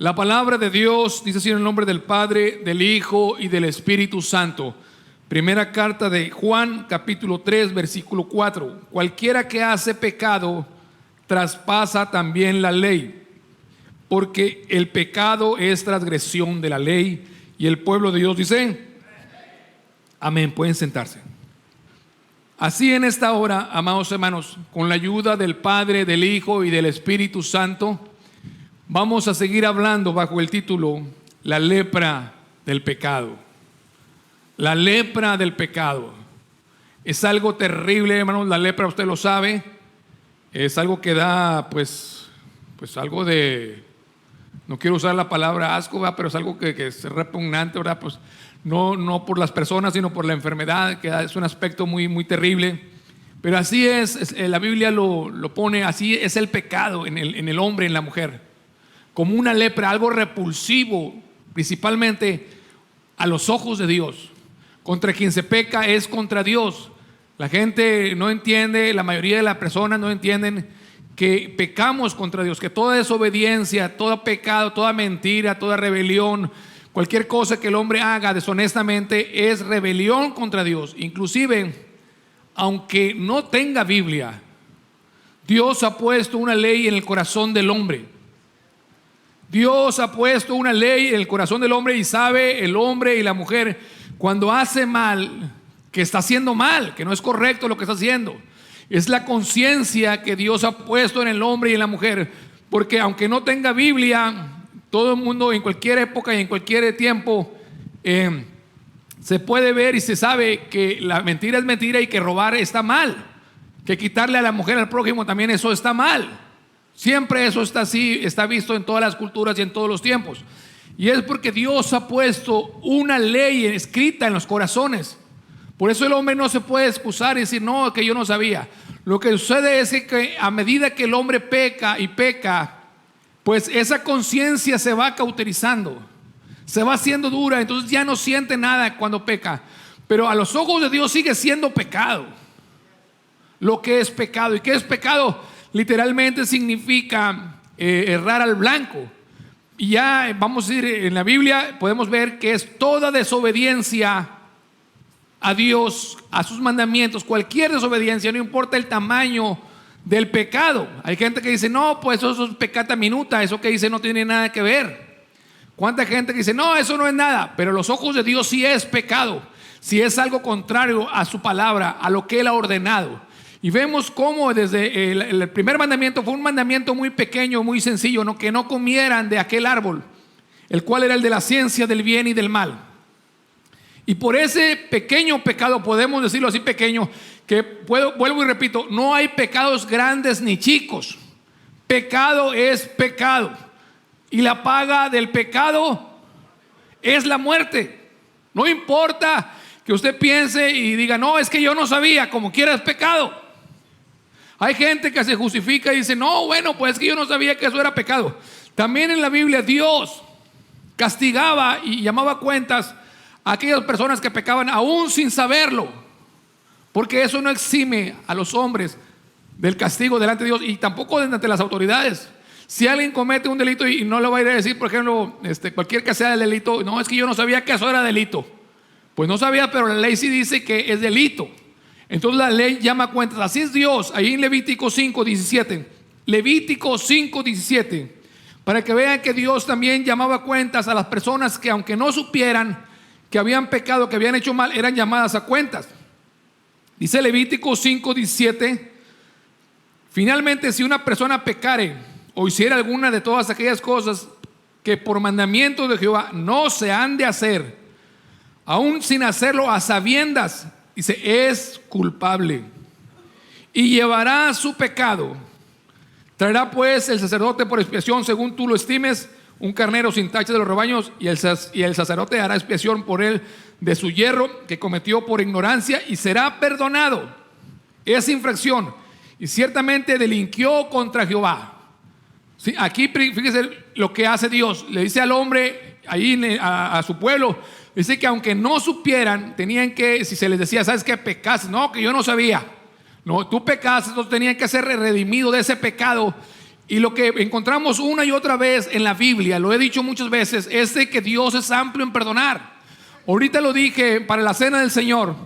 La palabra de Dios dice así en el nombre del Padre, del Hijo y del Espíritu Santo. Primera carta de Juan, capítulo 3, versículo 4. Cualquiera que hace pecado traspasa también la ley, porque el pecado es transgresión de la ley. Y el pueblo de Dios dice: amén. Pueden sentarse. Así en esta hora, amados hermanos, con la ayuda del Padre, del Hijo y del Espíritu Santo, vamos a seguir hablando bajo el título La lepra del pecado. La lepra del pecado es algo terrible, hermanos. La lepra, usted lo sabe, es algo que da pues algo de, no quiero usar la palabra asco, ¿verdad? Pero es algo que es repugnante, ¿verdad? Pues no por las personas, sino por la enfermedad, que es un aspecto muy, muy terrible. Pero así es, la Biblia lo pone, así es el pecado en el hombre, en la mujer, como una lepra, algo repulsivo, principalmente a los ojos de Dios. Contra quien se peca es contra Dios. La gente no entiende, la mayoría de las personas no entienden que pecamos contra Dios, que toda desobediencia, todo pecado, toda mentira, toda rebelión, cualquier cosa que el hombre haga deshonestamente es rebelión contra Dios. Inclusive, aunque no tenga Biblia, Dios ha puesto una ley en el corazón del hombre. Dios ha puesto una ley en el corazón del hombre, y sabe el hombre y la mujer cuando hace mal, que está haciendo mal, que no es correcto lo que está haciendo. Es la conciencia que Dios ha puesto en el hombre y en la mujer, porque aunque no tenga Biblia, todo el mundo en cualquier época y en cualquier tiempo se puede ver y se sabe que la mentira es mentira y que robar está mal, que quitarle a la mujer al prójimo también, eso está mal. Siempre eso está así, está visto en todas las culturas y en todos los tiempos. Y es porque Dios ha puesto una ley escrita en los corazones. Por eso el hombre no se puede excusar y decir: no, que yo no sabía. Lo que sucede es que a medida que el hombre peca y peca, pues esa conciencia se va cauterizando, se va haciendo dura, entonces ya no siente nada cuando peca. Pero a los ojos de Dios sigue siendo pecado lo que es pecado. ¿Y qué es pecado? Literalmente significa errar al blanco. Y ya vamos a ir en la Biblia, podemos ver que es toda desobediencia a Dios, a sus mandamientos. Cualquier desobediencia, no importa el tamaño del pecado. Hay gente que dice: no, pues eso es peccata minuta, eso que dice no tiene nada que ver. ¿Cuánta gente que dice: no, eso no es nada? Pero a los ojos de Dios sí es pecado, si es algo contrario a su palabra, a lo que Él ha ordenado. Y vemos cómo desde el primer mandamiento fue un mandamiento muy pequeño, muy sencillo, ¿no? Que no comieran de aquel árbol, el cual era el de la ciencia del bien y del mal. Y por ese pequeño pecado, podemos decirlo así, pequeño, que vuelvo y repito, no hay pecados grandes ni chicos. Pecado es pecado, y la paga del pecado es la muerte. No importa que usted piense y diga: no, es que yo no sabía, como quiera es pecado. Hay gente que se justifica y dice: no, bueno, pues es que yo no sabía que eso era pecado. También en la Biblia Dios castigaba y llamaba cuentas a aquellas personas que pecaban aún sin saberlo, porque eso no exime a los hombres del castigo delante de Dios, y tampoco ante las autoridades. Si alguien comete un delito y no le va a ir a decir, por ejemplo, cualquier que sea el delito: no, es que yo no sabía que eso era delito. Pues no sabía, pero la ley sí dice que es delito. Entonces la ley llama cuentas. Así es Dios, ahí en Levítico 5:17. Levítico 5:17. Para que vean que Dios también llamaba cuentas a las personas que, aunque no supieran que habían pecado, que habían hecho mal, eran llamadas a cuentas. Dice Levítico 5:17: finalmente, si una persona pecare o hiciera alguna de todas aquellas cosas que por mandamiento de Jehová no se han de hacer, aún sin hacerlo a sabiendas, dice, es culpable y llevará su pecado. Traerá pues el sacerdote por expiación, según tú lo estimes, un carnero sin tacha de los rebaños, y el sacerdote hará expiación por él de su yerro que cometió por ignorancia, y será perdonado esa infracción, y ciertamente delinquió contra Jehová. Sí, aquí fíjese lo que hace Dios. Le dice al hombre, ahí a su pueblo, dice que aunque no supieran, tenían que, si se les decía: ¿sabes qué? Pecaste. No, que yo no sabía. No, tú pecaste, entonces tenían que ser redimidos de ese pecado Y lo que encontramos una y otra vez en la Biblia, lo he dicho muchas veces, es de que Dios es amplio en perdonar. Ahorita lo dije para la cena del Señor,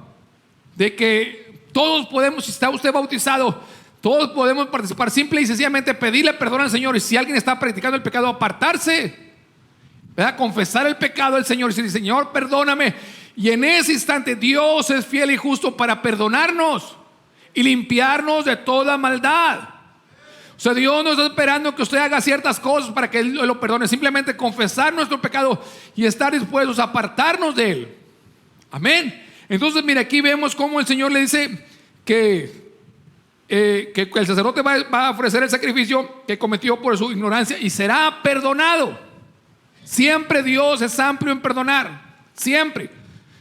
de que todos podemos, si está usted bautizado, todos podemos participar, simple y sencillamente pedirle perdón al Señor. Y si alguien está practicando el pecado, apartarse, ¿verdad? Confesar el pecado al Señor y decir: Señor, perdóname. Y en ese instante Dios es fiel y justo para perdonarnos y limpiarnos de toda maldad. O sea, Dios no está esperando que usted haga ciertas cosas para que Él lo perdone. Simplemente confesar nuestro pecado y estar dispuestos a apartarnos de Él. Amén. Entonces, mira, aquí vemos cómo el Señor le dice que el sacerdote va a ofrecer el sacrificio que cometió por su ignorancia y será perdonado. Siempre Dios es amplio en perdonar. Siempre.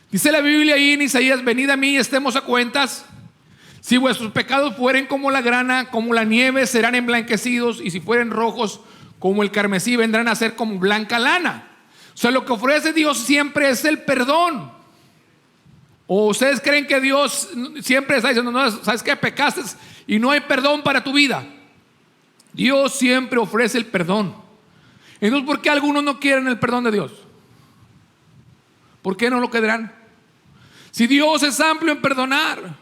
Dice la Biblia ahí en Isaías: venid a mí y estemos a cuentas. Si vuestros pecados fueren como la grana, como la nieve, serán emblanquecidos, y si fueren rojos como el carmesí, vendrán a ser como blanca lana. O sea, lo que ofrece Dios siempre es el perdón. ¿O ustedes creen que Dios siempre está diciendo: no, sabes que pecaste y no hay perdón para tu vida? Dios siempre ofrece el perdón. Entonces, ¿por qué algunos no quieren el perdón de Dios? ¿Por qué no lo querrán? Si Dios es amplio en perdonar.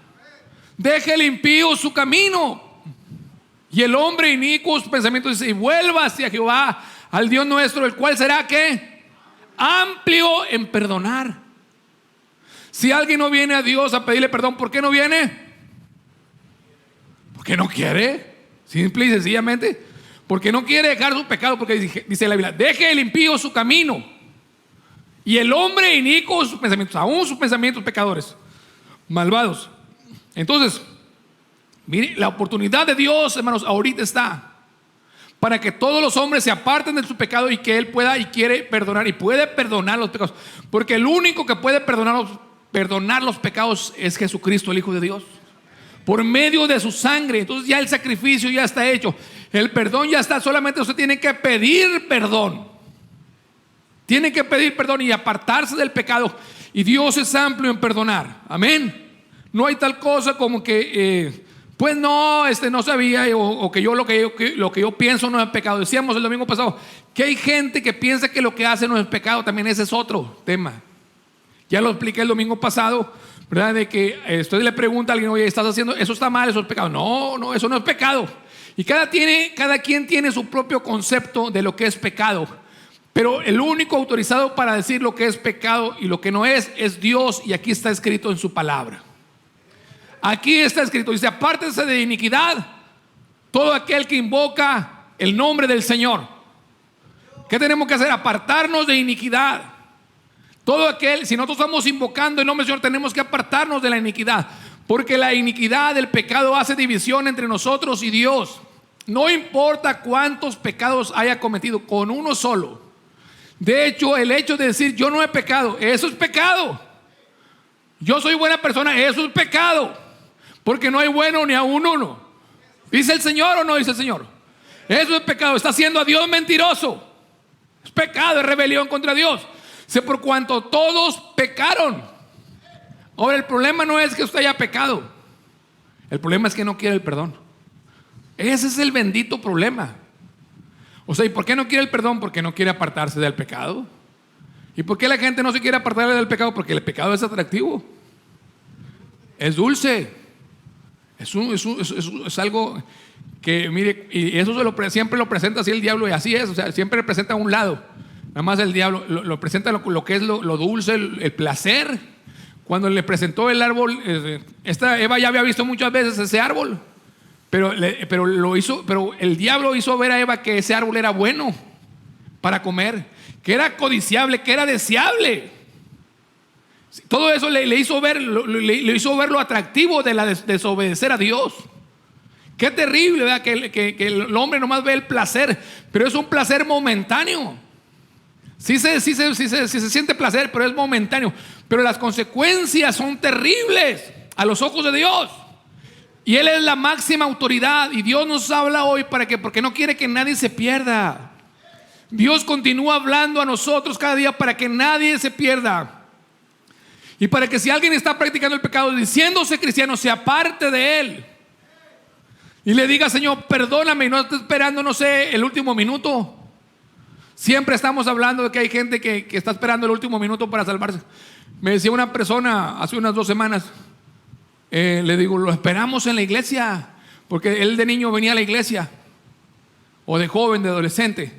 Deje el impío su camino y el hombre inicuo sus pensamientos, dice: y vuelva hacia Jehová, al Dios nuestro, el cual será ¿qué? Amplio en perdonar. Si alguien no viene a Dios a pedirle perdón, ¿por qué no viene? Porque no quiere. Simple y sencillamente porque no quiere dejar su pecado. Porque dice la Biblia: deje el impío su camino y el hombre inicuo sus pensamientos, aún sus pensamientos pecadores, malvados. Entonces, mire, la oportunidad de Dios, hermanos, ahorita está para que todos los hombres se aparten de su pecado y que Él pueda y quiere perdonar y puede perdonar los pecados. Porque el único que puede perdonar los pecados es Jesucristo, el Hijo de Dios, por medio de su sangre. Entonces ya el sacrificio ya está hecho, el perdón ya está. Solamente usted tiene que pedir perdón. Tiene que pedir perdón y apartarse del pecado. Y Dios es amplio en perdonar. Amén. No hay tal cosa como que pues no, no sabía, o que lo que yo pienso no es pecado. Decíamos el domingo pasado que hay gente que piensa que lo que hace no es pecado. También ese es otro tema. Ya lo expliqué el domingo pasado, ¿verdad? De que usted le pregunta a alguien: oye, ¿estás haciendo eso? ¿Está mal? ¿Eso es pecado? No, eso no es pecado. Y cada quien tiene su propio concepto de lo que es pecado. Pero el único autorizado para decir lo que es pecado y lo que no es Dios. Y aquí está escrito en su palabra. Aquí está escrito, dice: apártense de iniquidad todo aquel que invoca el nombre del Señor. ¿Qué tenemos que hacer? Apartarnos de iniquidad. Todo aquel, si nosotros estamos invocando el nombre del Señor, tenemos que apartarnos de la iniquidad. Porque la iniquidad, el pecado, hace división entre nosotros y Dios. No importa cuántos pecados haya cometido, con uno solo. De hecho, el hecho de decir yo no he pecado, eso es pecado. Yo soy buena persona, eso es pecado. Porque no hay bueno ni aún uno. ¿Dice el Señor o no dice el Señor? Eso es pecado. Está haciendo a Dios mentiroso. Es pecado, es rebelión contra Dios. Sé por cuanto todos pecaron. Ahora, el problema no es que usted haya pecado. El problema es que no quiere el perdón. Ese es el bendito problema. O sea, ¿y por qué no quiere el perdón? Porque no quiere apartarse del pecado. ¿Y por qué la gente no se quiere apartar del pecado? Porque el pecado es atractivo. Es dulce. Es algo que, mire, y eso siempre lo presenta así el diablo, y así es. O sea, siempre presenta a un lado. Nada más el diablo lo presenta lo que es lo dulce, el placer. Cuando le presentó el árbol, Eva ya había visto muchas veces ese árbol, pero el diablo hizo ver a Eva que ese árbol era bueno para comer, que era codiciable, que era deseable. Todo eso le hizo ver lo atractivo de la desobedecer a Dios. Qué terrible, ¿verdad? Que el hombre nomás ve el placer, pero es un placer momentáneo. Sí se siente placer, pero es momentáneo. Pero las consecuencias son terribles a los ojos de Dios. Y Él es la máxima autoridad. Y Dios nos habla hoy porque no quiere que nadie se pierda. Dios continúa hablando a nosotros cada día para que nadie se pierda. Y para que si alguien está practicando el pecado diciéndose cristiano, se aparte de él. y le diga: Señor, perdóname, y no esté esperando, no sé, el último minuto. Siempre estamos hablando de que hay gente que está esperando el último minuto para salvarse. Me decía una persona hace unas 2 semanas, le digo: lo esperamos en la iglesia, porque él de niño venía a la iglesia, o de joven, de adolescente,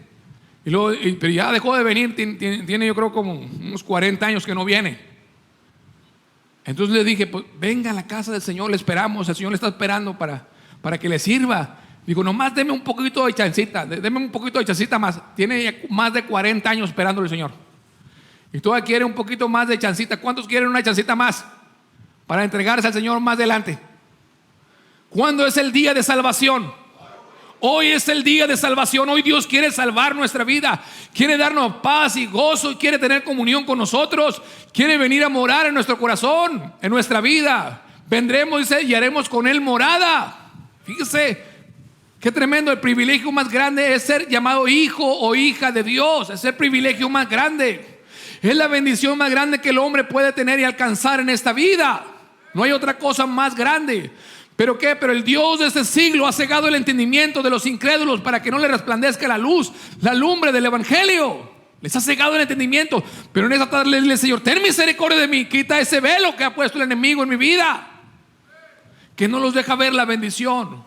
y luego, pero ya dejó de venir, tiene yo creo como unos 40 años que no viene. Entonces le dije: pues venga a la casa del Señor, le esperamos, el Señor le está esperando para que le sirva. Digo: nomás deme un poquito de chancita, más. Tiene más de 40 años esperando al Señor, y todavía quiere un poquito más de chancita. ¿Cuántos quieren una chancita más para entregarse al Señor más adelante? ¿Cuándo es el día de salvación? Hoy es el día de salvación. Hoy Dios quiere salvar nuestra vida, quiere darnos paz y gozo, y quiere tener comunión con nosotros, quiere venir a morar en nuestro corazón, en nuestra vida. Vendremos, dice, y haremos con Él morada. Fíjese qué tremendo. El privilegio más grande es ser llamado hijo o hija de Dios. Es el privilegio más grande, es la bendición más grande que el hombre puede tener y alcanzar en esta vida. No hay otra cosa más grande. ¿Pero qué? Pero el Dios de este siglo ha cegado el entendimiento de los incrédulos para que no le resplandezca la luz, la lumbre del evangelio. Les ha cegado el entendimiento. Pero en esa tarde le dice: Señor, ten misericordia de mí, quita ese velo que ha puesto el enemigo en mi vida, que no los deja ver la bendición,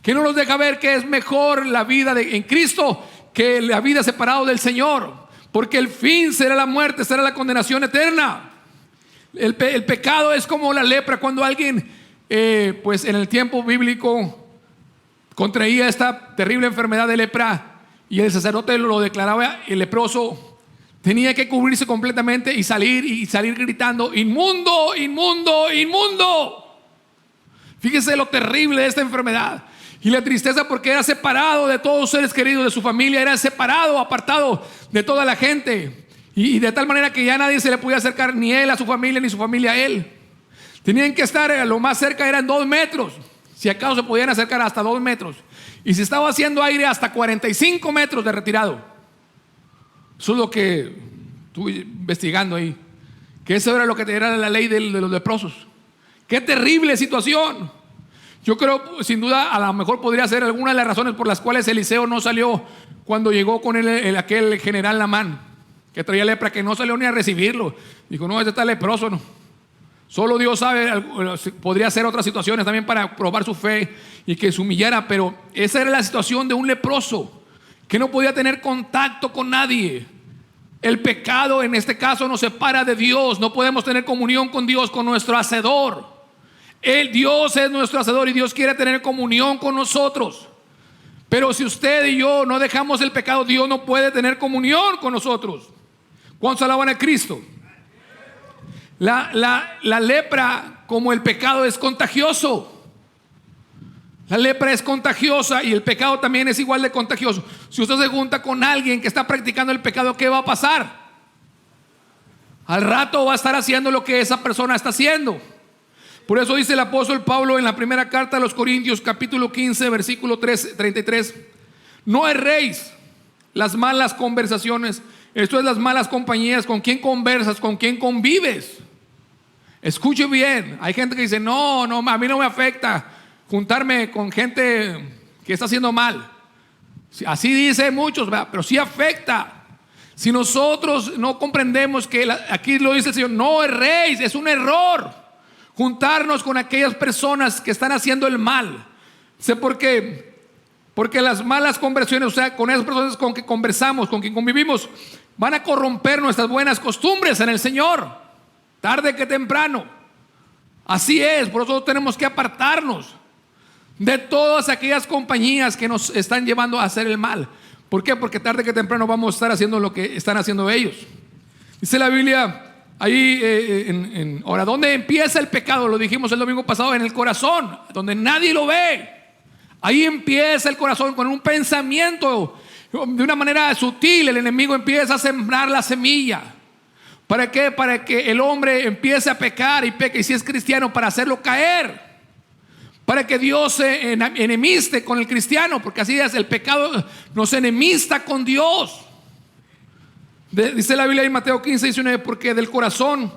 que no los deja ver que es mejor la vida en Cristo que la vida separado del Señor, porque el fin será la muerte, será la condenación eterna. El pecado es como la lepra. Cuando alguien pues en el tiempo bíblico contraía esta terrible enfermedad de lepra y el sacerdote lo declaraba, el leproso tenía que cubrirse completamente y salir gritando: inmundo, inmundo, inmundo. Fíjese lo terrible de esta enfermedad y la tristeza, porque era separado de todos los seres queridos, de su familia, era separado, apartado de toda la gente, y de tal manera que ya nadie se le podía acercar, ni él a su familia, ni su familia a él. Tenían que estar, lo más cerca eran 2 metros, si acaso se podían acercar hasta 2 metros, y se estaba haciendo aire hasta 45 metros de retirado. Eso es lo que estuve investigando ahí, que eso era lo que era la ley de los leprosos. Qué terrible situación. Yo creo, sin duda, a lo mejor podría ser alguna de las razones por las cuales Eliseo no salió cuando llegó con aquel general Naamán, que traía lepra, que no salió ni a recibirlo. Dijo: no, este está leproso, no. Solo Dios sabe, podría ser otras situaciones también para probar su fe y que se humillara, pero esa era la situación de un leproso que no podía tener contacto con nadie. El pecado en este caso nos separa de Dios. No podemos tener comunión con Dios, con nuestro hacedor. Dios es nuestro hacedor y Dios quiere tener comunión con nosotros. Pero si usted y yo no dejamos el pecado, Dios no puede tener comunión con nosotros. ¿Cuántos alaban a Cristo? La lepra, como el pecado, es contagioso. La lepra es contagiosa y el pecado también es igual de contagioso. Si usted se junta con alguien que está practicando el pecado, ¿qué va a pasar? Al rato va a estar haciendo lo que esa persona está haciendo. Por eso dice el apóstol Pablo en la primera carta a los Corintios, capítulo 15, versículo 33: no erréis las malas conversaciones. Esto es las malas compañías. ¿Con quién conversas? ¿Con quién convives? Escuche bien. Hay gente que dice: no, a mí no me afecta juntarme con gente que está haciendo mal. Así dicen muchos, ¿verdad? Pero sí afecta. Si nosotros no comprendemos que aquí lo dice el Señor: no erréis, es un error juntarnos con aquellas personas que están haciendo el mal. Sé por qué. Porque las malas conversaciones, o sea, con esas personas con que conversamos, con quien convivimos, van a corromper nuestras buenas costumbres en el Señor, tarde que temprano. Así es. Por eso tenemos que apartarnos de todas aquellas compañías que nos están llevando a hacer el mal. ¿Por qué? Porque tarde que temprano vamos a estar haciendo lo que están haciendo ellos. Dice la Biblia ahí ahora, ¿dónde empieza el pecado? Lo dijimos el domingo pasado: en el corazón, donde nadie lo ve. Ahí empieza el corazón, con un pensamiento. De una manera sutil el enemigo empieza a sembrar la semilla. ¿Para qué? Para que el hombre empiece a pecar y peque, y si es cristiano, para hacerlo caer, para que Dios se enemiste con el cristiano, porque así es, el pecado nos enemista con Dios. Dice la Biblia en Mateo 15, 19: porque del corazón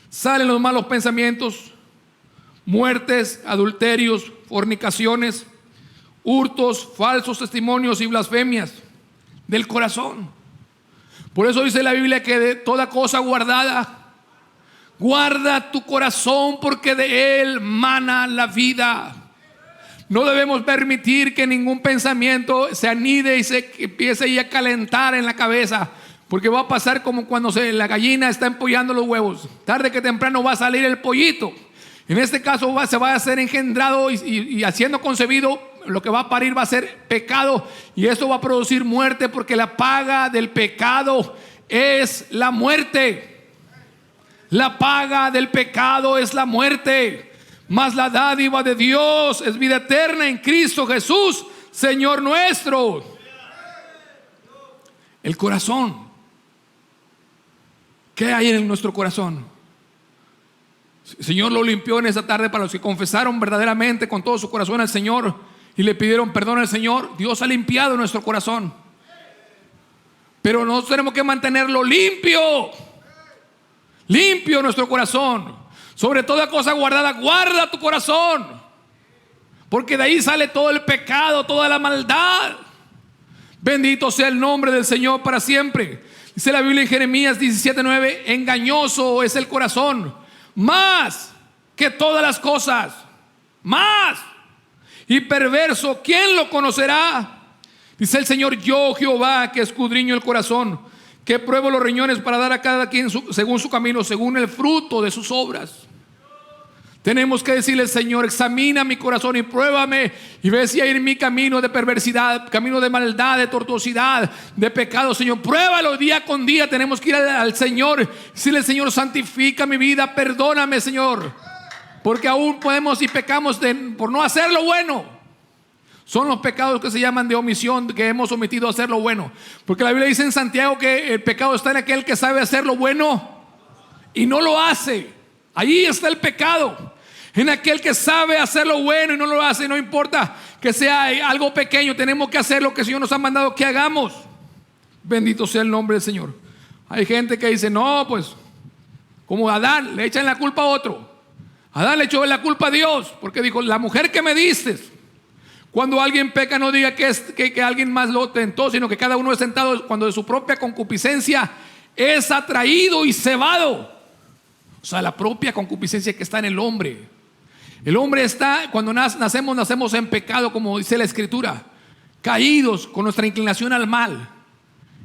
salen los malos pensamientos, muertes, adulterios, fornicaciones, hurtos, falsos testimonios y blasfemias del corazón. Por eso dice la Biblia que de toda cosa guardada, guarda tu corazón, porque de él mana la vida. No debemos permitir que ningún pensamiento se anide y se empiece a calentar en la cabeza, porque va a pasar como cuando la gallina está empollando los huevos. Tarde que temprano va a salir el pollito. En este caso se va a ser engendrado y siendo concebido, lo que va a parir va a ser pecado, y esto va a producir muerte, porque la paga del pecado es la muerte. La paga del pecado es la muerte, mas la dádiva de Dios es vida eterna en Cristo Jesús, Señor nuestro. El corazón. ¿Qué hay en nuestro corazón? El Señor lo limpió en esa tarde para los que confesaron verdaderamente con todo su corazón al Señor y le pidieron perdón al Señor. Dios ha limpiado nuestro corazón, pero nosotros tenemos que mantenerlo limpio. Limpio nuestro corazón. Sobre toda cosa guardada, guarda tu corazón, porque de ahí sale todo el pecado, toda la maldad. Bendito sea el nombre del Señor para siempre. Dice la Biblia en Jeremías 17:9: engañoso es el corazón, más que todas las cosas, más, y perverso, ¿quién lo conocerá? Dice el Señor: yo Jehová, que escudriño el corazón, que pruebo los riñones para dar a cada quien según su camino, según el fruto de sus obras. Tenemos que decirle: Señor, examina mi corazón y pruébame, y ve si hay en mi camino de perversidad, camino de maldad, de tortuosidad, de pecado. Señor, pruébalo día con día. Tenemos que ir al Señor, decirle: Señor, santifica mi vida, perdóname, Señor, porque aún podemos y pecamos por no hacer lo bueno. Son los pecados que se llaman de omisión, que hemos omitido hacer lo bueno. Porque la Biblia dice en Santiago que el pecado está en aquel que sabe hacer lo bueno y no lo hace. Ahí está el pecado, en aquel que sabe hacer lo bueno y no lo hace. No importa que sea algo pequeño, tenemos que hacer lo que el Señor nos ha mandado que hagamos. Bendito sea el nombre del Señor. Hay gente que dice: no, pues como Adán, le echan la culpa a otro. Adán le echó la culpa a Dios, porque dijo: la mujer que me diste. Cuando alguien peca, no diga que alguien más lo tentó, sino que cada uno es tentado cuando de su propia concupiscencia es atraído y cebado. O sea, la propia concupiscencia que está en el hombre. El hombre está, cuando nacemos en pecado, como dice la Escritura, caídos con nuestra inclinación al mal.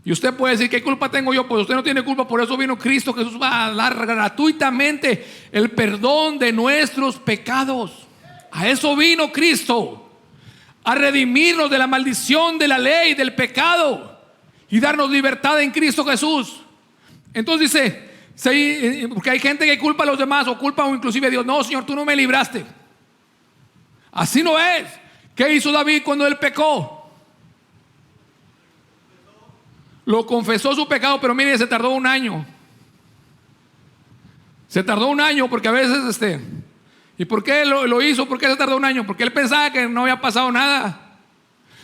Y usted puede decir: ¿qué culpa tengo yo? Pues usted no tiene culpa. Por eso vino Cristo Jesús, va a dar gratuitamente el perdón de nuestros pecados. A eso vino Cristo, a redimirnos de la maldición de la ley, del pecado, y darnos libertad en Cristo Jesús. Entonces dice, porque hay gente que culpa a los demás, o culpa o inclusive a Dios: no, Señor, tú no me libraste. Así no es. ¿Qué hizo David cuando él pecó? Lo confesó su pecado, pero mire, se tardó un año. Se tardó un año, porque a veces ¿y por qué lo hizo? ¿Por qué se tardó un año? Porque él pensaba que no había pasado nada.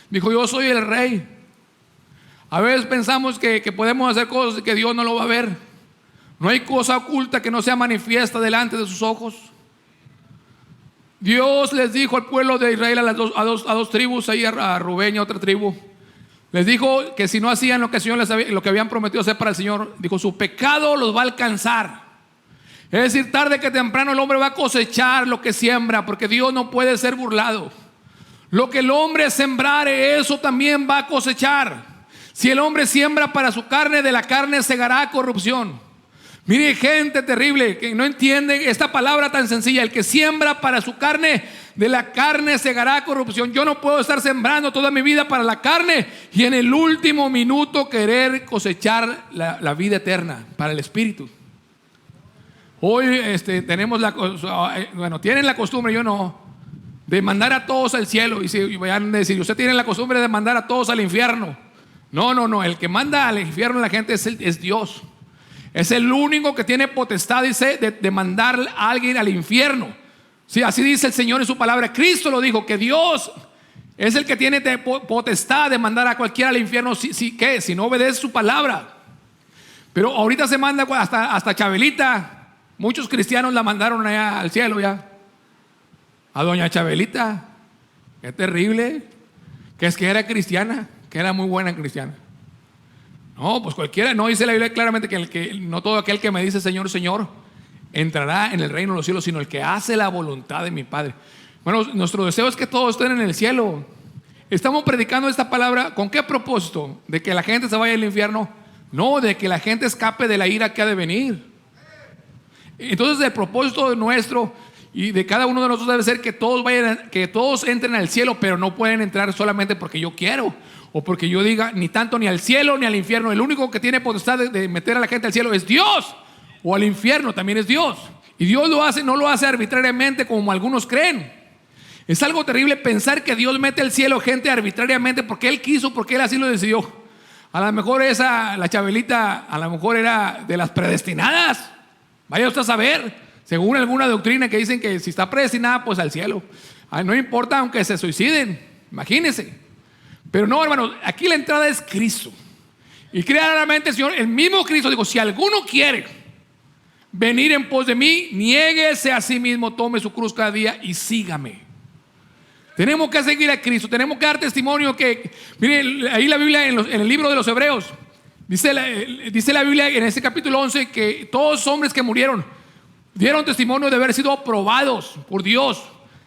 Dijo: yo soy el rey. A veces pensamos que podemos hacer cosas y que Dios no lo va a ver. No hay cosa oculta que no sea manifiesta delante de sus ojos. Dios les dijo al pueblo de Israel, a dos tribus, ahí a Rubén y a otra tribu, les dijo que si no hacían lo que el Señor lo que habían prometido hacer para el Señor, dijo: su pecado los va a alcanzar. Es decir, tarde que temprano el hombre va a cosechar lo que siembra, porque Dios no puede ser burlado. Lo que el hombre sembrare, eso también va a cosechar. Si el hombre siembra para su carne, de la carne segará corrupción. Mire, gente terrible que no entiende esta palabra tan sencilla: el que siembra para su carne, de la carne segará corrupción. Yo no puedo estar sembrando toda mi vida para la carne y en el último minuto querer cosechar la vida eterna para el espíritu. Hoy tenemos tienen la costumbre, yo no, de mandar a todos al cielo. Y vayan a decir: usted tiene la costumbre de mandar a todos al infierno. No, el que manda al infierno a la gente es Dios. Es el único que tiene potestad, dice, de mandar a alguien al infierno. Sí, así dice el Señor en su palabra. Cristo lo dijo, que Dios es el que tiene potestad de mandar a cualquiera al infierno si no obedece su palabra. Pero ahorita se manda hasta Chabelita. Muchos cristianos la mandaron allá al cielo ya. A doña Chabelita. Qué terrible. Que es que era cristiana, que era muy buena cristiana. No, pues cualquiera, no dice la Biblia claramente que no todo aquel que me dice Señor, Señor, entrará en el reino de los cielos, sino el que hace la voluntad de mi Padre. Bueno, nuestro deseo es que todos estén en el cielo. Estamos predicando esta palabra, ¿con qué propósito? ¿De que la gente se vaya al infierno? No, de que la gente escape de la ira que ha de venir. Entonces el propósito nuestro y de cada uno de nosotros debe ser que todos entren al cielo, pero no pueden entrar solamente porque yo quiero o porque yo diga, ni tanto ni al cielo ni al infierno. El único que tiene potestad de meter a la gente al cielo es Dios, o al infierno también es Dios. Y Dios lo hace, no lo hace arbitrariamente como algunos creen. Es algo terrible pensar que Dios mete al cielo gente arbitrariamente porque Él quiso, porque Él así lo decidió. A lo mejor la Chabelita, a lo mejor era de las predestinadas. Vaya usted a saber, según alguna doctrina que dicen que si está predestinada, pues al cielo. No importa aunque se suiciden, imagínense. Pero no, hermanos, aquí la entrada es Cristo. Y claramente el Señor, el mismo Cristo dijo, si alguno quiere venir en pos de mí, niéguese a sí mismo, tome su cruz cada día y sígame. Tenemos que seguir a Cristo, tenemos que dar testimonio que, miren, ahí la Biblia en el libro de los Hebreos, dice la Biblia en ese capítulo 11 que todos los hombres que murieron dieron testimonio de haber sido aprobados por Dios,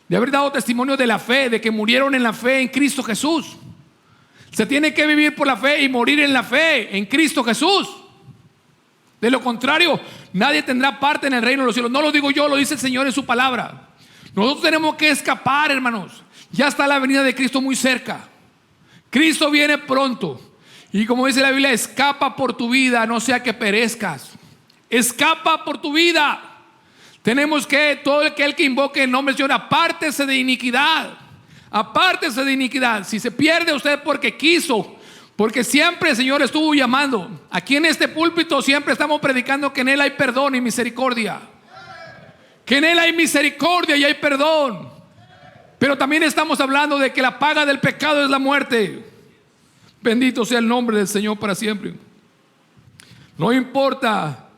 de haber dado testimonio de la fe, de que murieron en la fe en Cristo Jesús. Se tiene que vivir por la fe y morir en la fe en Cristo Jesús. De lo contrario, nadie tendrá parte en el reino de los cielos. No lo digo yo, lo dice el Señor en su palabra. Nosotros tenemos que escapar, hermanos. Ya está la venida de Cristo muy cerca. Cristo viene pronto. Y como dice la Biblia, escapa por tu vida, no sea que perezcas. Escapa por tu vida. Tenemos que, todo aquel que invoque el nombre del Señor, apártese de iniquidad. Apártese de iniquidad. Si se pierde usted porque quiso, porque siempre el Señor estuvo llamando. Aquí en este púlpito siempre estamos predicando que en Él hay perdón y misericordia. Que en Él hay misericordia y hay perdón. Pero también estamos hablando de que la paga del pecado es la muerte. Bendito sea el nombre del Señor para siempre. No importa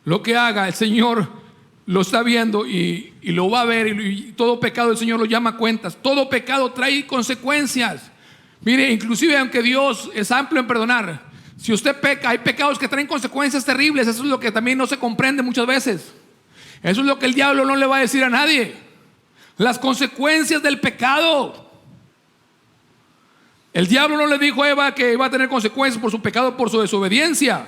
lo que haga, el Señor lo está viendo y lo va a ver. Y todo pecado el Señor lo llama a cuentas. Todo pecado trae consecuencias. Mire, inclusive aunque Dios es amplio en perdonar, si usted peca, hay pecados que traen consecuencias terribles. Eso es lo que también no se comprende muchas veces. Eso es lo que el diablo no le va a decir a nadie. Las consecuencias del pecado. El diablo no le dijo a Eva que iba a tener consecuencias por su pecado, por su desobediencia,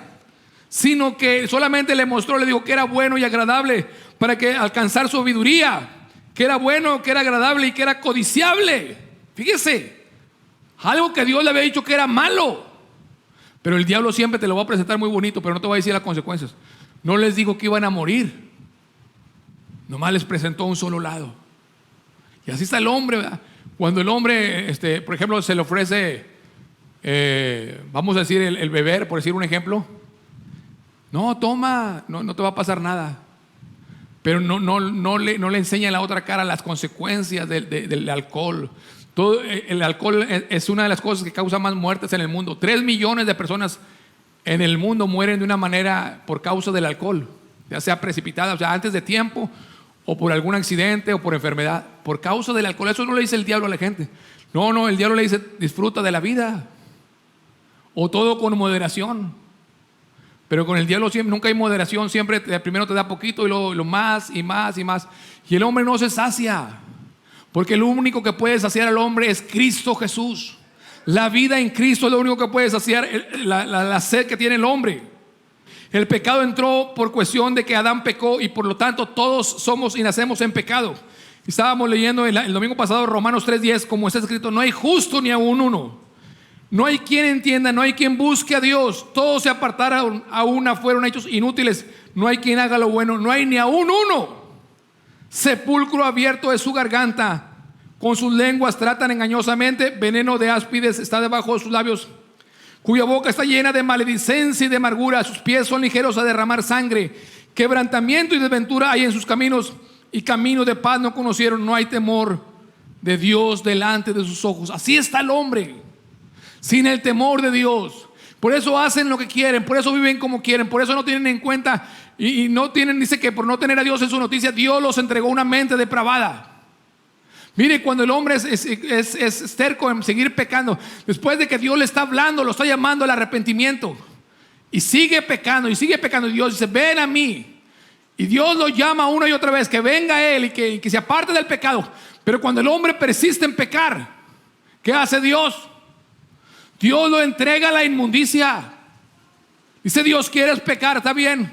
sino que solamente le mostró, le dijo que era bueno y agradable para que alcanzar sabiduría, que era bueno, que era agradable y que era codiciable. Fíjese, algo que Dios le había dicho que era malo. Pero el diablo siempre te lo va a presentar muy bonito, pero no te va a decir las consecuencias. No les dijo que iban a morir, nomás les presentó un solo lado. Y así está el hombre, ¿verdad? Cuando el hombre, por ejemplo, se le ofrece, vamos a decir, el beber, por decir un ejemplo. No, toma, no te va a pasar nada. Pero no le enseña en la otra cara las consecuencias del alcohol. El alcohol es una de las cosas que causa más muertes en el mundo. 3 millones de personas en el mundo mueren de una manera por causa del alcohol, ya sea precipitada, o sea, antes de tiempo, o por algún accidente o por enfermedad, por causa del alcohol. Eso no le dice el diablo a la gente. No, el diablo le dice disfruta de la vida, o todo con moderación. Pero con el diablo nunca hay moderación. Siempre primero te da poquito y luego lo más y más y más. Y el hombre no se sacia, porque el único que puede saciar al hombre es Cristo Jesús. La vida en Cristo es lo único que puede saciar la sed que tiene el hombre. El pecado entró por cuestión de que Adán pecó y por lo tanto todos somos y nacemos en pecado. Estábamos leyendo el domingo pasado Romanos 3:10, como está escrito: no hay justo ni aún uno. No hay quien entienda, no hay quien busque a Dios. Todos se apartaron, a una fueron hechos inútiles. No hay quien haga lo bueno, no hay ni aún uno. Sepulcro abierto es su garganta. Con sus lenguas tratan engañosamente. Veneno de áspides está debajo de sus labios. Cuya boca está llena de maledicencia y de amargura. Sus pies son ligeros a derramar sangre. Quebrantamiento y desventura hay en sus caminos, y camino de paz no conocieron. No hay temor de Dios delante de sus ojos. Así está el hombre, sin el temor de Dios. Por eso hacen lo que quieren, por eso viven como quieren, por eso no tienen en cuenta y no tienen, dice que por no tener a Dios en su noticia, Dios los entregó una mente depravada. Mire, cuando el hombre es terco en seguir pecando, después de que Dios le está hablando, lo está llamando al arrepentimiento, y sigue pecando, y Dios dice: ven a mí. Y Dios lo llama una y otra vez, que venga a Él y que se aparte del pecado. Pero cuando el hombre persiste en pecar, ¿qué hace Dios? Dios lo entrega a la inmundicia. Dice Dios: ¿quieres pecar? Está bien.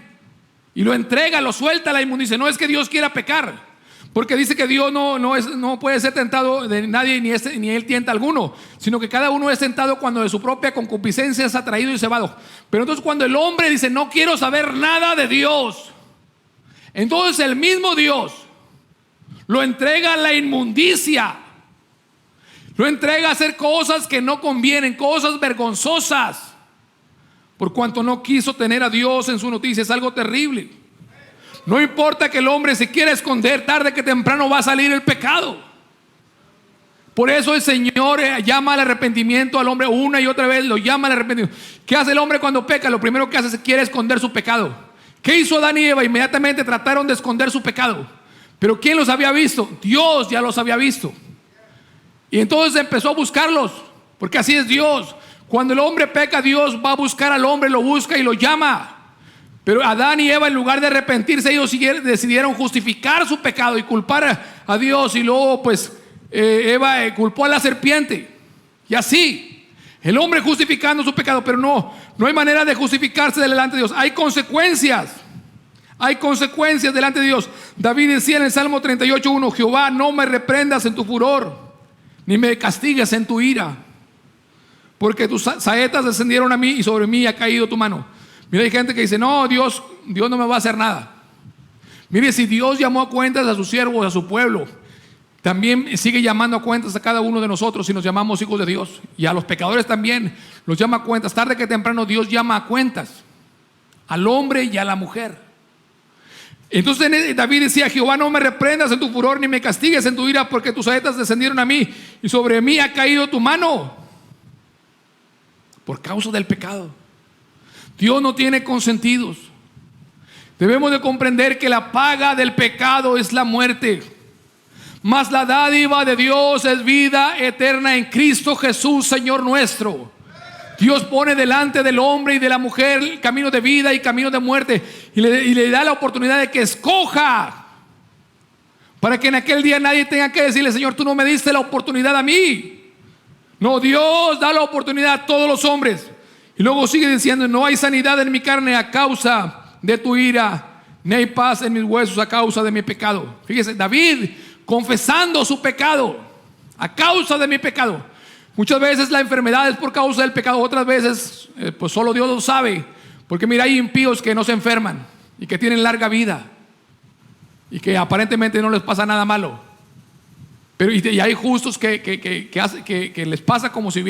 Y lo entrega, lo suelta a la inmundicia. No es que Dios quiera pecar, porque dice que Dios no puede ser tentado de nadie, ni Él tienta a alguno, sino que cada uno es tentado cuando de su propia concupiscencia es atraído y cebado. Pero entonces cuando el hombre dice: no quiero saber nada de Dios, entonces el mismo Dios lo entrega a la inmundicia, lo entrega a hacer cosas que no convienen, cosas vergonzosas, por cuanto no quiso tener a Dios en su noticia. Es algo terrible. No importa que el hombre se quiera esconder, tarde que temprano va a salir el pecado. Por eso el Señor llama al arrepentimiento al hombre una y otra vez, lo llama al arrepentimiento. ¿Qué hace el hombre cuando peca? Lo primero que hace es quiere esconder su pecado. ¿Qué hizo Adán y Eva? Inmediatamente trataron de esconder su pecado. Pero ¿quién los había visto? Dios ya los había visto. Y entonces empezó a buscarlos, porque así es Dios. Cuando el hombre peca, Dios va a buscar al hombre, lo busca y lo llama. Pero Adán y Eva, en lugar de arrepentirse, ellos decidieron justificar su pecado y culpar a Dios. Y luego pues Eva culpó a la serpiente. Y así el hombre justificando su pecado. Pero no hay manera de justificarse delante de Dios. Hay consecuencias delante de Dios. David decía en el Salmo 38:1: Jehová, no me reprendas en tu furor, ni me castigues en tu ira, porque tus saetas descendieron a mí y sobre mí ha caído tu mano. Mira, hay gente que dice: no, Dios no me va a hacer nada. Mire, si Dios llamó a cuentas a sus siervos, a su pueblo, también sigue llamando a cuentas a cada uno de nosotros si nos llamamos hijos de Dios. Y a los pecadores también los llama a cuentas. Tarde que temprano Dios llama a cuentas al hombre y a la mujer. Entonces David decía: Jehová, no me reprendas en tu furor, ni me castigues en tu ira, porque tus saetas descendieron a mí y sobre mí ha caído tu mano. Por causa del pecado. Dios no tiene consentidos. Debemos de comprender que la paga del pecado es la muerte, mas la dádiva de Dios es vida eterna en Cristo Jesús, Señor nuestro. Dios pone delante del hombre y de la mujer camino de vida y camino de muerte, y le da la oportunidad de que escoja, para que en aquel día nadie tenga que decirle: Señor, tú no me diste la oportunidad a mí. No, Dios da la oportunidad a todos los hombres. Y luego sigue diciendo: no hay sanidad en mi carne a causa de tu ira, ni hay paz en mis huesos a causa de mi pecado. Fíjese, David confesando su pecado, a causa de mi pecado. Muchas veces la enfermedad es por causa del pecado, otras veces pues solo Dios lo sabe. Porque mira, hay impíos que no se enferman y que tienen larga vida y que aparentemente no les pasa nada malo. Pero y hay justos que les pasa como si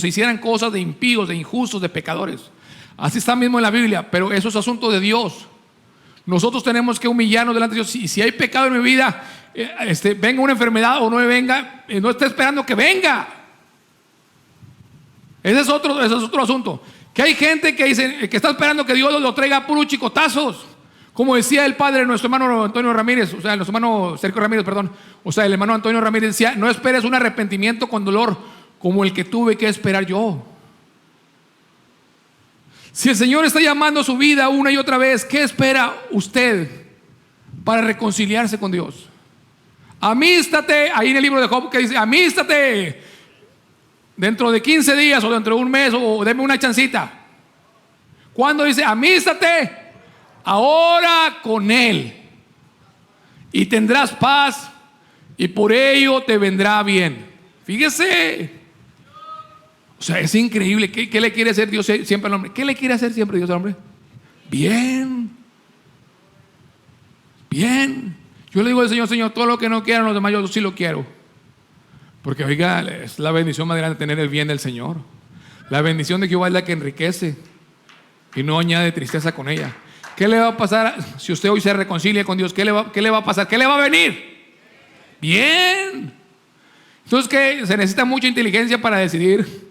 hicieran cosas de impíos, de injustos, de pecadores. Así está mismo en la Biblia, pero eso es asunto de Dios. Nosotros tenemos que humillarnos delante de Dios. Si hay pecado en mi vida, venga una enfermedad o no me venga, no esté esperando que venga. Ese es otro asunto. Que hay gente que dice que está esperando que Dios lo traiga a puros chicotazos. Como decía el padre, nuestro hermano Antonio Ramírez, o sea, nuestro hermano Sergio Ramírez, perdón. O sea, el hermano Antonio Ramírez decía: no esperes un arrepentimiento con dolor como el que tuve que esperar yo. Si el Señor está llamando a su vida una y otra vez, ¿qué espera usted para reconciliarse con Dios? Amístate, ahí en el libro de Job que dice: amístate dentro de 15 días o dentro de un mes, o deme una chancita. Cuando dice amístate ahora con Él, y tendrás paz, y por ello te vendrá bien. Fíjese, o sea, es increíble. ¿Qué le quiere hacer Dios siempre al hombre? ¿Qué le quiere hacer siempre Dios al hombre? Bien. Yo le digo al Señor: Señor, todo lo que no quieran los demás, yo sí lo quiero. Porque oiga, es la bendición más grande tener el bien del Señor. La bendición de Jehová es la que enriquece y no añade tristeza con ella. ¿Qué le va a pasar si usted hoy se reconcilia con Dios? ¿Qué le va a pasar? ¿Qué le va a venir? Bien. Entonces, ¿qué? ¿Se necesita mucha inteligencia para decidir?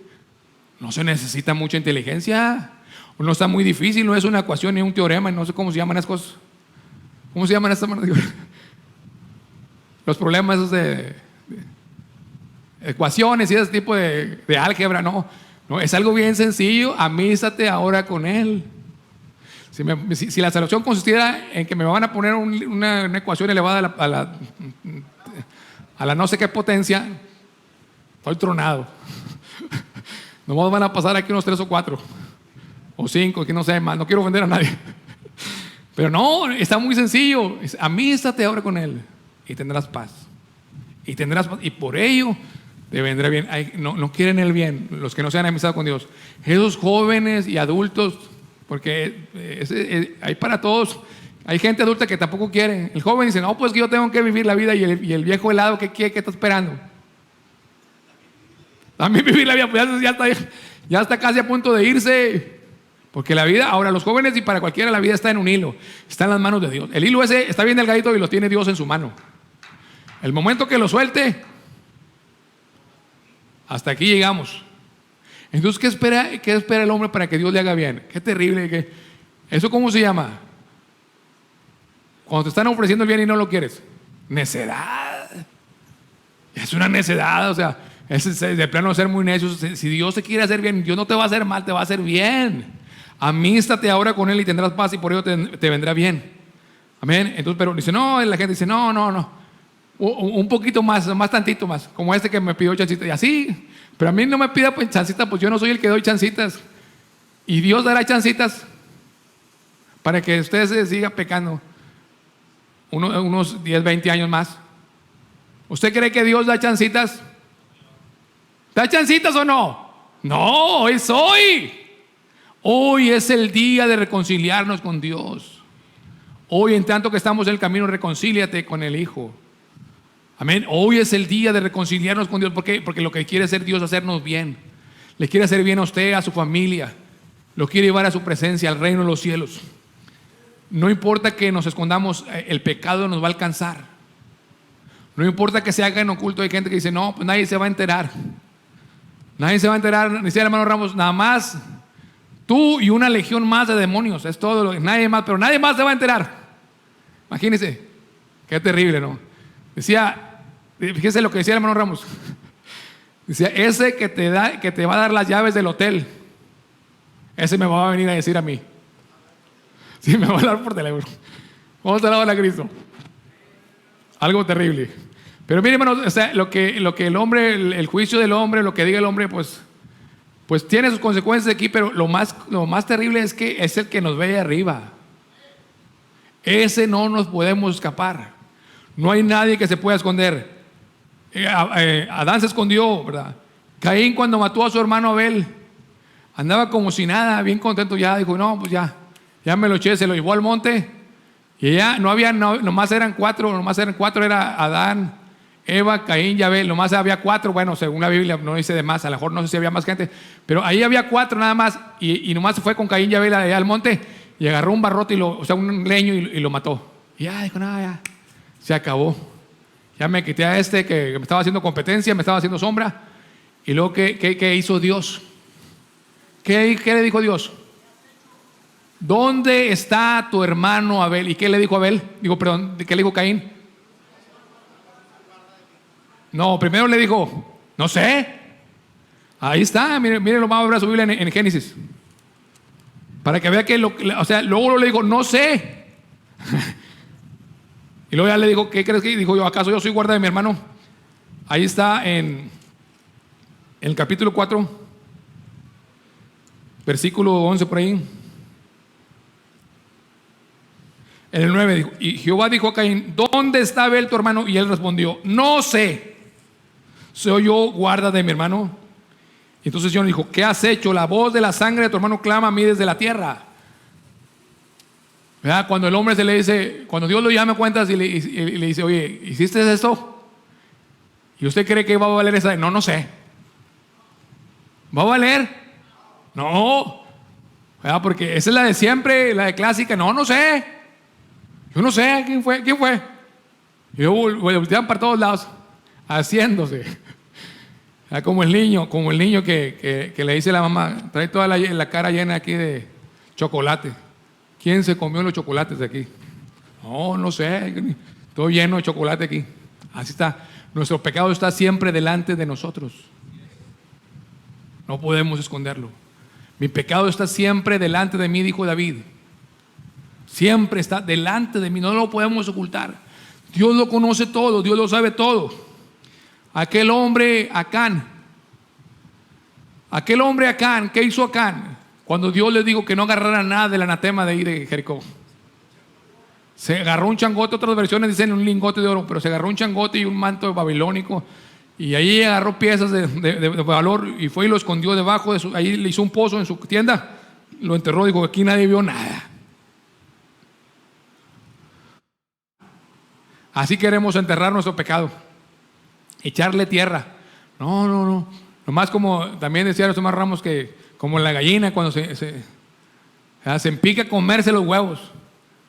No se necesita mucha inteligencia. No está muy difícil, no es una ecuación ni un teorema, no sé cómo se llaman esas cosas. ¿Cómo se llaman estas? Los problemas esos de ecuaciones y ese tipo de álgebra, no. No, es algo bien sencillo. Amístate ahora con Él. Si la salvación consistiera en que me van a poner una ecuación elevada a la no sé qué potencia, estoy tronado. Nomás van a pasar aquí unos 3 o 4 o 5, que no sé más. No quiero ofender a nadie. Pero no, está muy sencillo. Amístate ahora con Él y tendrás paz. Y por ello te vendrá bien. No quieren el bien los que no se han amistado con Dios. Esos jóvenes y adultos, porque hay para todos. Hay gente adulta que tampoco quiere. El joven dice, no, pues que yo tengo que vivir la vida. Y el viejo helado, ¿qué está esperando? También vivir la vida, pues ya está casi a punto de irse. Porque la vida, ahora los jóvenes y para cualquiera la vida está en un hilo. Está en las manos de Dios. El hilo ese está bien delgadito y lo tiene Dios en su mano. El momento que lo suelte, hasta aquí llegamos. Entonces, ¿qué espera el hombre para que Dios le haga bien? Qué terrible. ¿Eso cómo se llama? Cuando te están ofreciendo el bien y no lo quieres. Necedad. Es una necedad, o sea, es de plano ser muy necio. Si Dios te quiere hacer bien, Dios no te va a hacer mal, te va a hacer bien. Amístate ahora con Él y tendrás paz y por ello te vendrá bien. Amén. Entonces, pero dice, no, la gente dice, no. Un poquito más tantito más, como este que me pidió chancita. Y así, pero a mí no me pida pues, chancita, pues yo no soy el que doy chancitas. Y Dios dará chancitas para que usted se siga pecando unos 10, 20 años más. ¿Usted cree que Dios da chancitas? ¿Da chancitas o no? No, es hoy. Hoy es el día de reconciliarnos con Dios. Hoy, en tanto que estamos en el camino, reconcíliate con el Hijo. Amén. Hoy es el día de reconciliarnos con Dios. ¿Por qué? Porque lo que quiere hacer Dios es hacernos bien. Le quiere hacer bien a usted, a su familia. Lo quiere llevar a su presencia, al reino de los cielos. No importa que nos escondamos, el pecado nos va a alcanzar. No importa que se haga en oculto. Hay gente que dice, no, pues nadie se va a enterar. Nadie se va a enterar. Dice el hermano Ramos, nada más tú y una legión más de demonios. Es todo, nadie más, pero nadie más se va a enterar. Imagínense. Qué terrible, ¿no? Decía, fíjese lo que decía el hermano Ramos. Decía, ese que te va a dar las llaves del hotel, ese me va a venir a decir a mí. Sí, me va a hablar por teléfono. ¿Cómo te la habla Cristo? Algo terrible. Pero miren, hermanos, o sea, lo que el hombre, el juicio del hombre, lo que diga el hombre, pues tiene sus consecuencias aquí, pero lo más terrible es que es el que nos ve arriba. Ese no nos podemos escapar. No hay nadie que se pueda esconder. Adán se escondió, ¿verdad? Caín, cuando mató a su hermano Abel, andaba como si nada, bien contento ya. Dijo, no, pues ya me lo eché, se lo llevó al monte. Y ya nomás eran cuatro, era Adán, Eva, Caín y Abel. Nomás había 4, bueno, según la Biblia no dice de más, a lo mejor no sé si había más gente, pero ahí había 4 nada más. Y nomás se fue con Caín y Abel allá al monte y agarró un barrote, o sea, un leño y lo mató. Y ya dijo, no, ya se acabó. Ya me quité a este que me estaba haciendo competencia, me estaba haciendo sombra. Y luego, ¿qué hizo Dios? ¿Qué le dijo Dios? ¿Dónde está tu hermano Abel? ¿Y qué le dijo Abel? ¿Qué le dijo Caín? No, primero le dijo, no sé. Ahí está, miren lo más, a abrir su Biblia en Génesis. Para que vea que, luego le dijo, no sé. Y luego ya le dijo, ¿qué crees que dijo yo? ¿Acaso yo soy guarda de mi hermano? Ahí está en el capítulo 4, versículo 11 por ahí. En el 9 dijo, y Jehová dijo a Caín, ¿dónde está Abel tu hermano? Y él respondió, no sé, ¿soy yo guarda de mi hermano? Y entonces Dios dijo, ¿qué has hecho? La voz de la sangre de tu hermano clama a mí desde la tierra. ¿Verdad? Cuando el hombre se le dice, cuando Dios lo llama a cuentas y le dice, oye, ¿hiciste esto? ¿Y usted cree que va a valer esa? No sé. ¿Va a valer? No. ¿Verdad? Porque esa es la de siempre, la de clásica. No sé. Yo no sé quién fue. Y luego voltean para todos lados, haciéndose. Como el niño que le dice a la mamá, trae toda la cara llena aquí de chocolate. ¿Quién se comió los chocolates de aquí? No sé, todo lleno de chocolate aquí. Así está. Nuestro pecado está siempre delante de nosotros. No podemos esconderlo. Mi pecado está siempre delante de mí, dijo David. Siempre está delante de mí, no lo podemos ocultar. Dios lo conoce todo, Dios lo sabe todo. Aquel hombre Acán, ¿qué hizo Acán? Cuando Dios le dijo que no agarrara nada del anatema de ahí de Jericó. Se agarró un changote, otras versiones dicen un lingote de oro, pero se agarró un changote y un manto babilónico, y ahí agarró piezas de valor y fue y lo escondió debajo de ahí le hizo un pozo en su tienda, lo enterró, dijo, aquí nadie vio nada. Así queremos enterrar nuestro pecado, echarle tierra. No. Nomás como también decía Tomás Ramos, que como la gallina cuando se empica a comerse los huevos.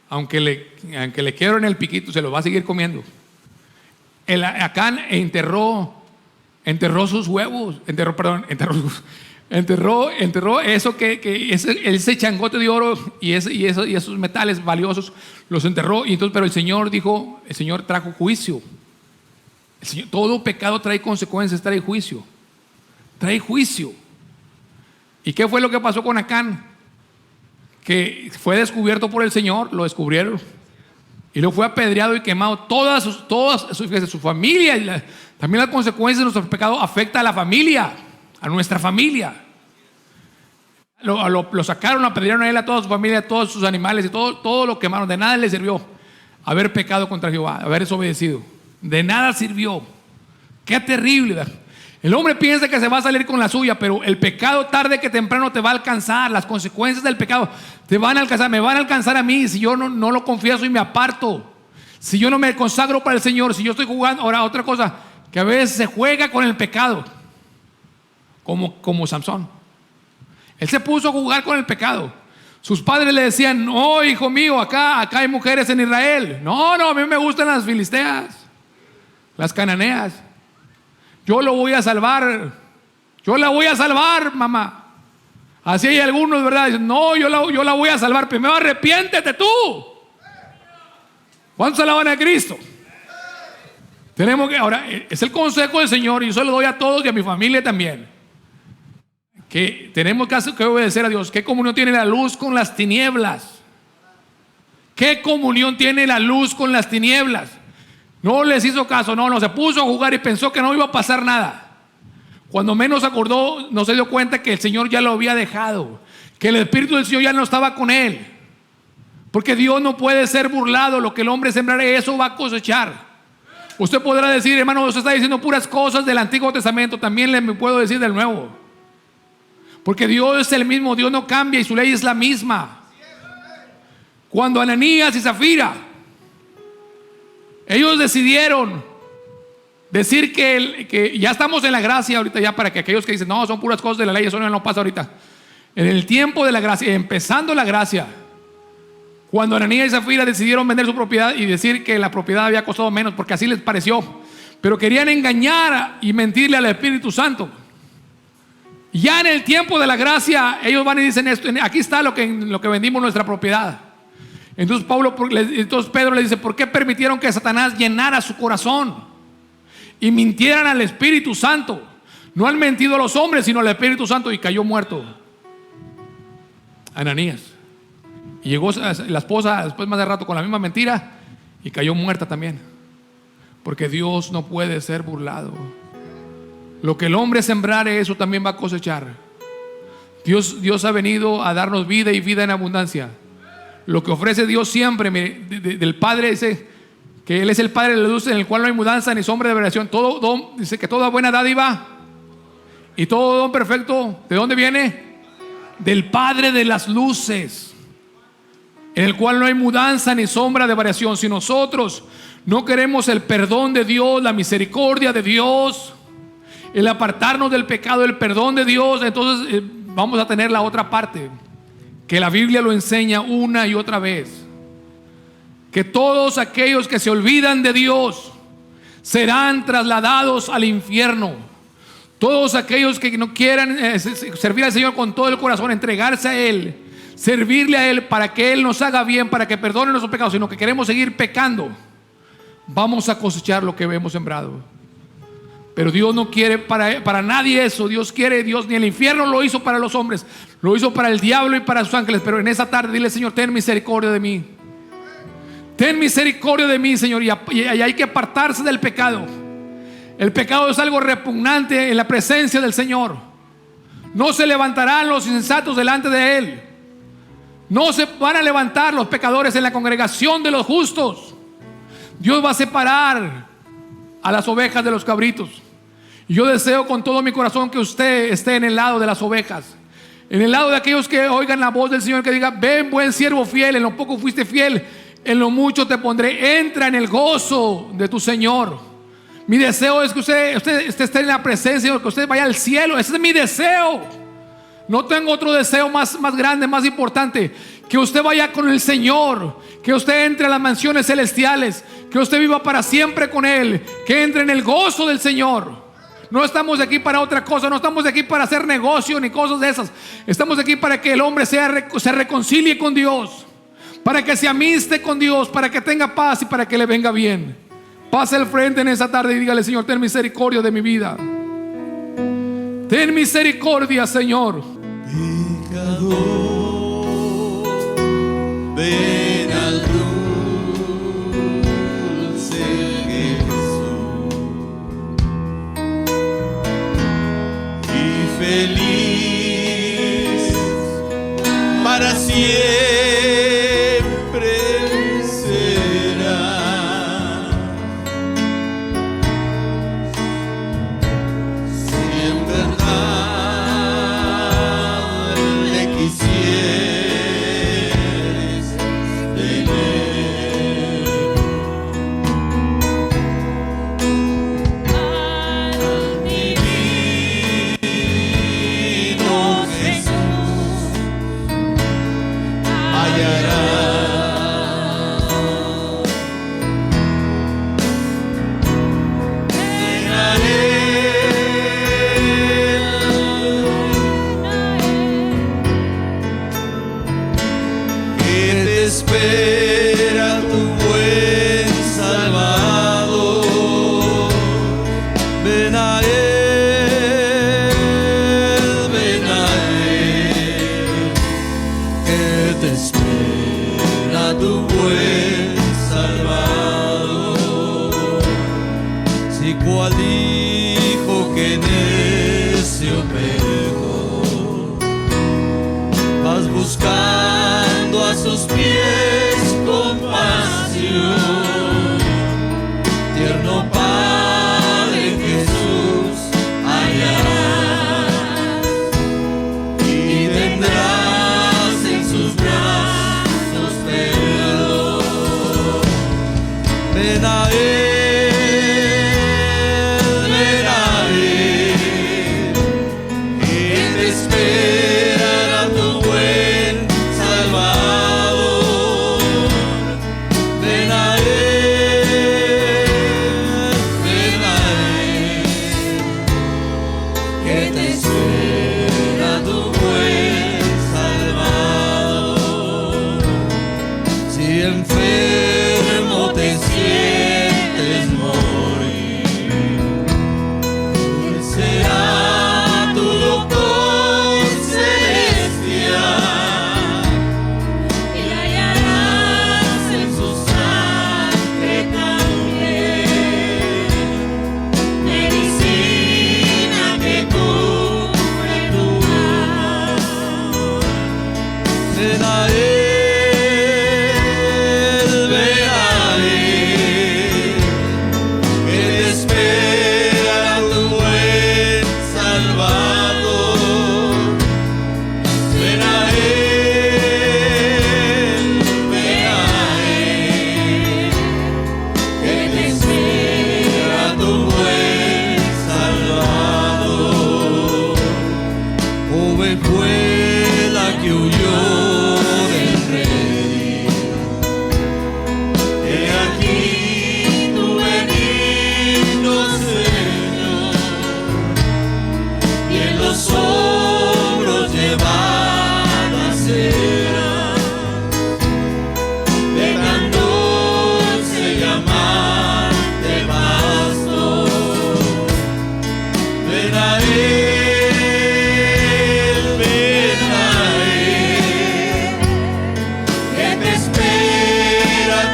Aunque le quiebren el piquito, se lo va a seguir comiendo. Acán enterró sus huevos, enterró eso ese changote de oro y esos metales valiosos, los enterró. Y entonces, pero el Señor trajo juicio. Todo pecado trae consecuencias, trae juicio. ¿Y qué fue lo que pasó con Acán? Que fue descubierto por el Señor, lo descubrieron y luego fue apedreado y quemado. Toda su familia. También las consecuencias de nuestro pecado afecta a la familia, a nuestra familia. Lo sacaron, apedrearon a él, a toda su familia, a todos sus animales y todo lo quemaron. De nada le sirvió haber pecado contra Jehová, haber desobedecido. De nada sirvió. Qué terrible, ¿verdad? El hombre piensa que se va a salir con la suya, pero el pecado tarde que temprano te va a alcanzar. Las consecuencias del pecado te van a alcanzar, me van a alcanzar a mí si yo no lo confieso y me aparto, si yo no me consagro para el Señor, si yo estoy jugando. Ahora, otra cosa, que a veces se juega con el pecado, como Samson. Él se puso a jugar con el pecado. Sus padres le decían, no, hijo mío, acá hay mujeres en Israel. No, a mí me gustan las filisteas, las cananeas. Yo lo voy a salvar. Yo la voy a salvar, mamá. Así hay algunos, ¿verdad? Dicen, no, yo la voy a salvar. Primero arrepiéntete tú. ¿Cuántos alaban a Cristo? Tenemos que, ahora, es el consejo del Señor y yo se lo doy a todos y a mi familia también. Que tenemos que obedecer a Dios. ¿Qué comunión tiene la luz con las tinieblas? ¿Qué comunión tiene la luz con las tinieblas? No les hizo caso, no, se puso a jugar y pensó que no iba a pasar nada. Cuando menos acordó, no se dio cuenta que el Señor ya lo había dejado, que el Espíritu del Señor ya no estaba con él. Porque Dios no puede ser burlado. Lo que el hombre sembrare, eso va a cosechar. Usted podrá decir, hermano, usted está diciendo puras cosas del Antiguo Testamento. También le puedo decir del Nuevo. Porque Dios es el mismo, Dios no cambia y su ley es la misma. Cuando Ananías y Zafira, ellos decidieron decir que ya estamos en la gracia ahorita, ya para que aquellos que dicen, no, son puras cosas de la ley, eso no pasa ahorita. En el tiempo de la gracia, empezando la gracia, cuando Ananías y Zafira decidieron vender su propiedad y decir que la propiedad había costado menos, porque así les pareció, pero querían engañar y mentirle al Espíritu Santo. Ya en el tiempo de la gracia, ellos van y dicen esto, aquí está lo que vendimos nuestra propiedad. Entonces Pedro le dice, ¿por qué permitieron que Satanás llenara su corazón y mintieran al Espíritu Santo? No han mentido a los hombres, sino al Espíritu Santo. Y cayó muerto Ananías. Y llegó la esposa después más de rato con la misma mentira y cayó muerta también. Porque Dios no puede ser burlado. Lo que el hombre sembrare, eso también va a cosechar. Dios ha venido a darnos vida y vida en abundancia. Lo que ofrece Dios siempre, mire, del Padre, dice que Él es el Padre de la luz, en el cual no hay mudanza ni sombra de variación. Todo don, dice que toda buena dádiva y todo don perfecto, ¿de dónde viene? Del Padre de las luces, en el cual no hay mudanza ni sombra de variación. Si nosotros no queremos el perdón de Dios, la misericordia de Dios, el apartarnos del pecado, el perdón de Dios, entonces vamos a tener la otra parte, que la Biblia lo enseña una y otra vez, que todos aquellos que se olvidan de Dios serán trasladados al infierno. Todos aquellos que no quieran servir al Señor con todo el corazón, entregarse a Él, servirle a Él para que Él nos haga bien, para que perdone nuestros pecados, sino que queremos seguir pecando, vamos a cosechar lo que hemos sembrado. Pero Dios no quiere para nadie eso. Dios ni el infierno lo hizo para los hombres, lo hizo para el diablo y para sus ángeles. Pero en esa tarde dile: Señor, ten misericordia de mí. Ten misericordia de mí, Señor. Y hay que apartarse del pecado. El pecado es algo repugnante en la presencia del Señor. No se levantarán los insensatos delante de Él. No se van a levantar los pecadores en la congregación de los justos. Dios va a separar a las ovejas de los cabritos. Y yo deseo con todo mi corazón que usted esté en el lado de las ovejas, en el lado de aquellos que oigan la voz del Señor, que diga: ven, buen siervo fiel, en lo poco fuiste fiel, en lo mucho te pondré. Entra en el gozo de tu Señor. Mi deseo es que usted esté en la presencia, que usted vaya al cielo. Ese es mi deseo. No tengo otro deseo más grande, más importante. Que usted vaya con el Señor, que usted entre a las mansiones celestiales, que usted viva para siempre con Él, que entre en el gozo del Señor. No estamos aquí para otra cosa, no estamos aquí para hacer negocio ni cosas de esas. Estamos aquí para que el hombre se reconcilie con Dios, para que se amiste con Dios, para que tenga paz y para que le venga bien. Pase al frente en esa tarde y dígale: Señor, ten misericordia de mi vida. Ten misericordia, Señor. Pecador, ven al dulce Jesús y feliz para siempre serás. Si en verdad le quisieres tener, al divino Jesús hallarás. Ven a Él, que te espera tu buen Salvador. Ven a Él, que te espera tu buen Salvador. Si cual dijo que necio pecó, vas buscando a sus pies compasión. Tierno Padre Jesús hallarás y tendrás en sus brazos perdón. Ven a Él, que te espera tu buen Salvador. Ven a Él, que te espera tu buen Salvador. Si enfermo te sientes morir, Él será tu doctor celestial y hallarás en su sangre también medicina que cubre tu mal. Ven a Él,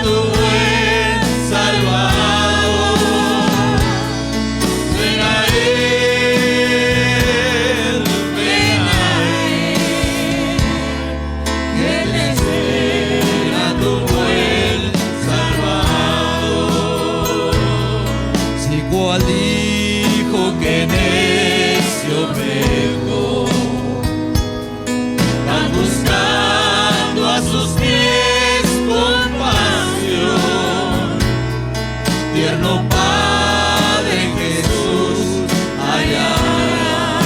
tu buen Salvador. Ven a Él, que te espera tu buen Salvador. Si cual dijo que necio peco, van buscando a sus pies compasión, tierno Padre Jesús hallarás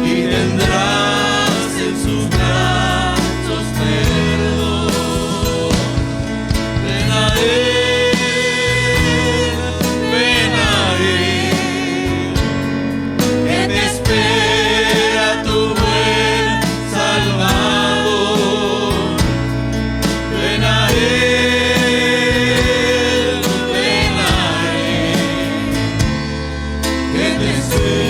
y tendrás en sus brazos perdón. Ven a Él, que te espera tu buen Salvador. Ven a Él, que te espera